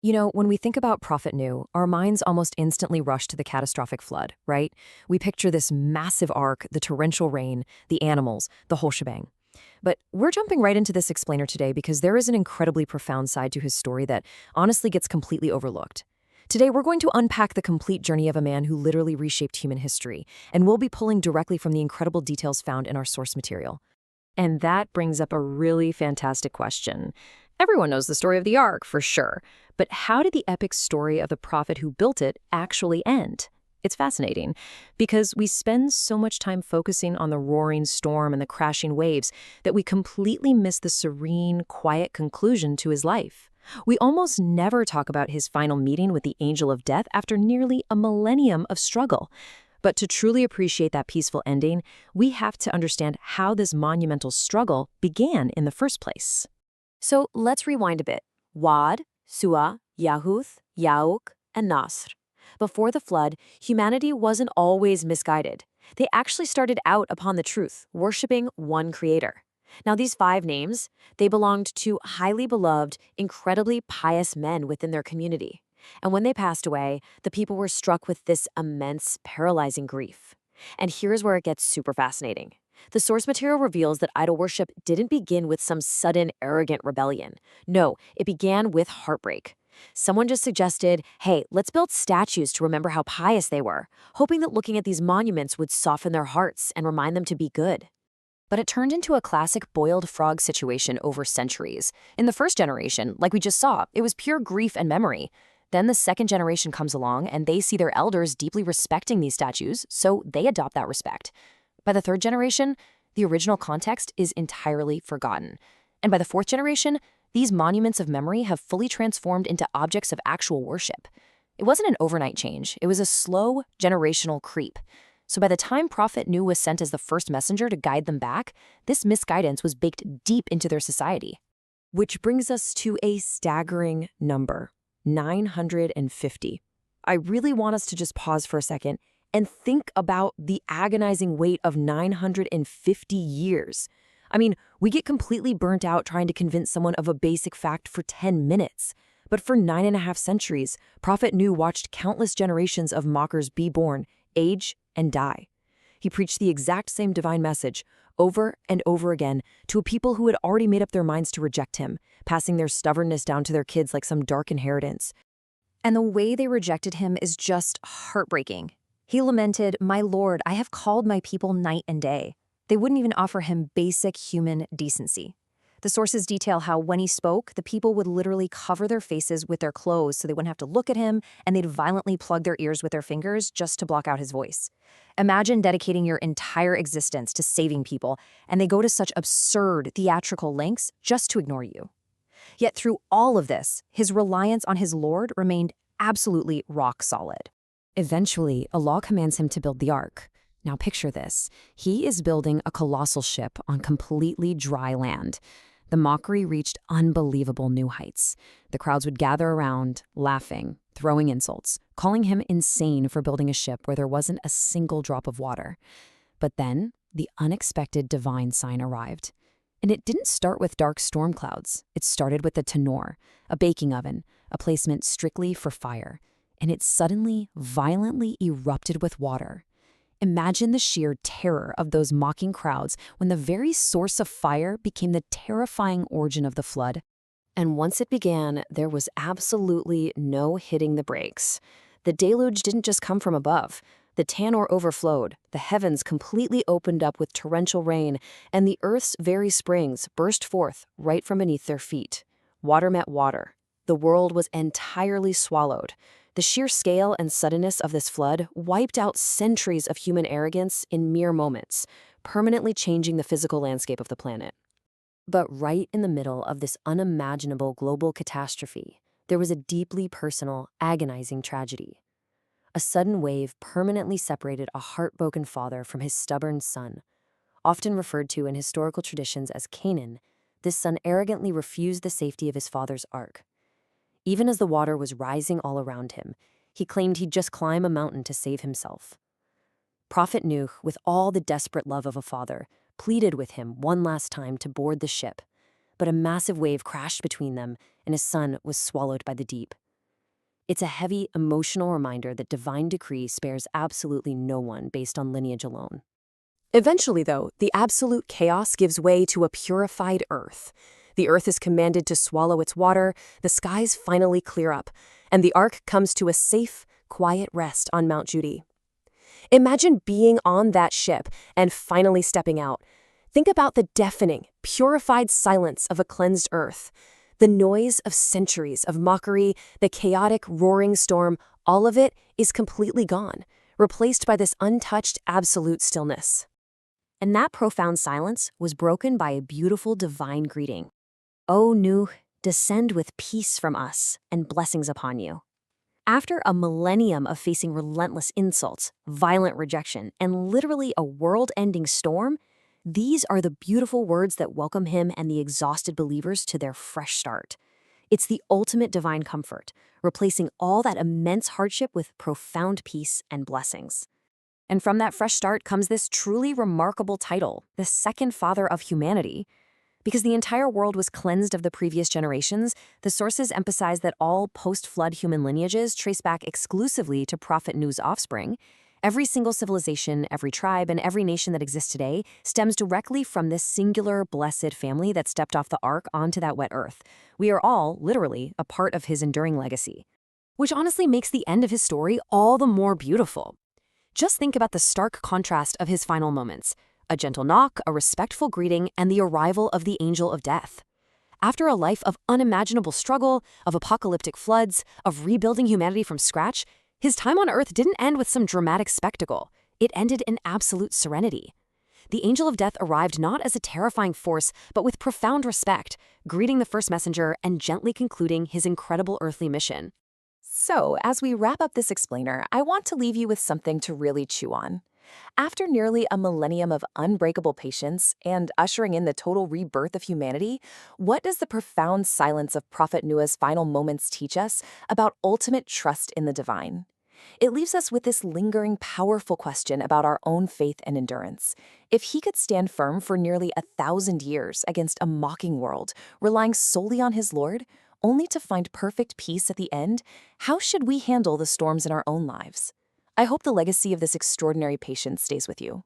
You know, when we think about Prophet Nuh, our minds almost instantly rush to the catastrophic flood, right? We picture this massive ark, the torrential rain, the animals, the whole shebang. But we're jumping right into this explainer today because there is an incredibly profound side to his story that honestly gets completely overlooked. Today, we're going to unpack the complete journey of a man who literally reshaped human history, and we'll be pulling directly from the incredible details found in our source material. And that brings up a really fantastic question. Everyone knows the story of the Ark, for sure, but how did the epic story of the prophet who built it actually end? It's fascinating because we spend so much time focusing on the roaring storm and the crashing waves that we completely miss the serene, quiet conclusion to his life. We almost never talk about his final meeting with the angel of death after nearly a millennium of struggle. But to truly appreciate that peaceful ending, we have to understand how this monumental struggle began in the first place. So let's rewind a bit. Wad, Suah, Yahuth, Yauk, and Nasr. Before the flood, humanity wasn't always misguided. They actually started out upon the truth, worshiping one creator. Now, these five names, they belonged to highly beloved, incredibly pious men within their community. And when they passed away, the people were struck with this immense, paralyzing grief. And here's where it gets super fascinating. The source material reveals that idol worship didn't begin with some sudden, arrogant rebellion. No, it began with heartbreak. Someone just suggested, hey, let's build statues to remember how pious they were, hoping that looking at these monuments would soften their hearts and remind them to be good. But it turned into a classic boiled frog situation over centuries. In the first generation, like we just saw, it was pure grief and memory. Then the second generation comes along and they see their elders deeply respecting these statues, so they adopt that respect. By the third generation, the original context is entirely forgotten. And by the fourth generation, these monuments of memory have fully transformed into objects of actual worship. It wasn't an overnight change, it was a slow, generational creep. So by the time Prophet Nuh was sent as the first messenger to guide them back, this misguidance was baked deep into their society. Which brings us to a staggering number, 950. I really want us to just pause for a second and think about the agonizing weight of 950 years. I mean, we get completely burnt out trying to convince someone of a basic fact for 10 minutes. But for 9.5 centuries, Prophet Nuh watched countless generations of mockers be born, age, and die. He preached the exact same divine message over and over again to a people who had already made up their minds to reject him, passing their stubbornness down to their kids like some dark inheritance. And the way they rejected him is just heartbreaking. He lamented, "My Lord, I have called my people night and day." They wouldn't even offer him basic human decency. The sources detail how when he spoke, the people would literally cover their faces with their clothes so they wouldn't have to look at him, and they'd violently plug their ears with their fingers just to block out his voice. Imagine dedicating your entire existence to saving people, and they go to such absurd theatrical lengths just to ignore you. Yet through all of this, his reliance on his Lord remained absolutely rock solid. Eventually, Allah commands him to build the Ark. Now picture this. He is building a colossal ship on completely dry land. The mockery reached unbelievable new heights. The crowds would gather around, laughing, throwing insults, calling him insane for building a ship where there wasn't a single drop of water. But then, the unexpected divine sign arrived. And it didn't start with dark storm clouds. It started with the tanur, a baking oven, a placement strictly for fire. And it suddenly, violently erupted with water. Imagine the sheer terror of those mocking crowds when the very source of fire became the terrifying origin of the flood. And once it began, there was absolutely no hitting the brakes. The deluge didn't just come from above. The Tanur overflowed, the heavens completely opened up with torrential rain, and the earth's very springs burst forth right from beneath their feet. Water met water. The world was entirely swallowed. The sheer scale and suddenness of this flood wiped out centuries of human arrogance in mere moments, permanently changing the physical landscape of the planet. But right in the middle of this unimaginable global catastrophe, there was a deeply personal, agonizing tragedy. A sudden wave permanently separated a heartbroken father from his stubborn son. Often referred to in historical traditions as Canaan, this son arrogantly refused the safety of his father's ark. Even as the water was rising all around him, he claimed he'd just climb a mountain to save himself. Prophet Nuh, with all the desperate love of a father, pleaded with him one last time to board the ship, but a massive wave crashed between them, and his son was swallowed by the deep. It's a heavy, emotional reminder that divine decree spares absolutely no one based on lineage alone. Eventually, though, the absolute chaos gives way to a purified earth. The earth is commanded to swallow its water, the skies finally clear up, and the ark comes to a safe, quiet rest on Mount Judy. Imagine being on that ship and finally stepping out. Think about the deafening, purified silence of a cleansed earth. The noise of centuries of mockery, the chaotic, roaring storm, all of it is completely gone, replaced by this untouched, absolute stillness. And that profound silence was broken by a beautiful divine greeting. O Nuh, descend with peace from us and blessings upon you. After a millennium of facing relentless insults, violent rejection, and literally a world-ending storm, these are the beautiful words that welcome him and the exhausted believers to their fresh start. It's the ultimate divine comfort, replacing all that immense hardship with profound peace and blessings. And from that fresh start comes this truly remarkable title, the second father of humanity. Because the entire world was cleansed of the previous generations, the sources emphasize that all post-flood human lineages trace back exclusively to Prophet Nuh's offspring. Every single civilization, every tribe, and every nation that exists today stems directly from this singular, blessed family that stepped off the ark onto that wet earth. We are all, literally, a part of his enduring legacy. Which honestly makes the end of his story all the more beautiful. Just think about the stark contrast of his final moments. A gentle knock, a respectful greeting, and the arrival of the angel of death. After a life of unimaginable struggle, of apocalyptic floods, of rebuilding humanity from scratch, his time on earth didn't end with some dramatic spectacle. It ended in absolute serenity. The angel of death arrived not as a terrifying force, but with profound respect, greeting the first messenger and gently concluding his incredible earthly mission. So, as we wrap up this explainer, I want to leave you with something to really chew on. After nearly a millennium of unbreakable patience and ushering in the total rebirth of humanity, what does the profound silence of Prophet Nuh's final moments teach us about ultimate trust in the divine? It leaves us with this lingering, powerful question about our own faith and endurance. If he could stand firm for nearly 1,000 years against a mocking world, relying solely on his Lord, only to find perfect peace at the end, how should we handle the storms in our own lives? I hope the legacy of this extraordinary patience stays with you.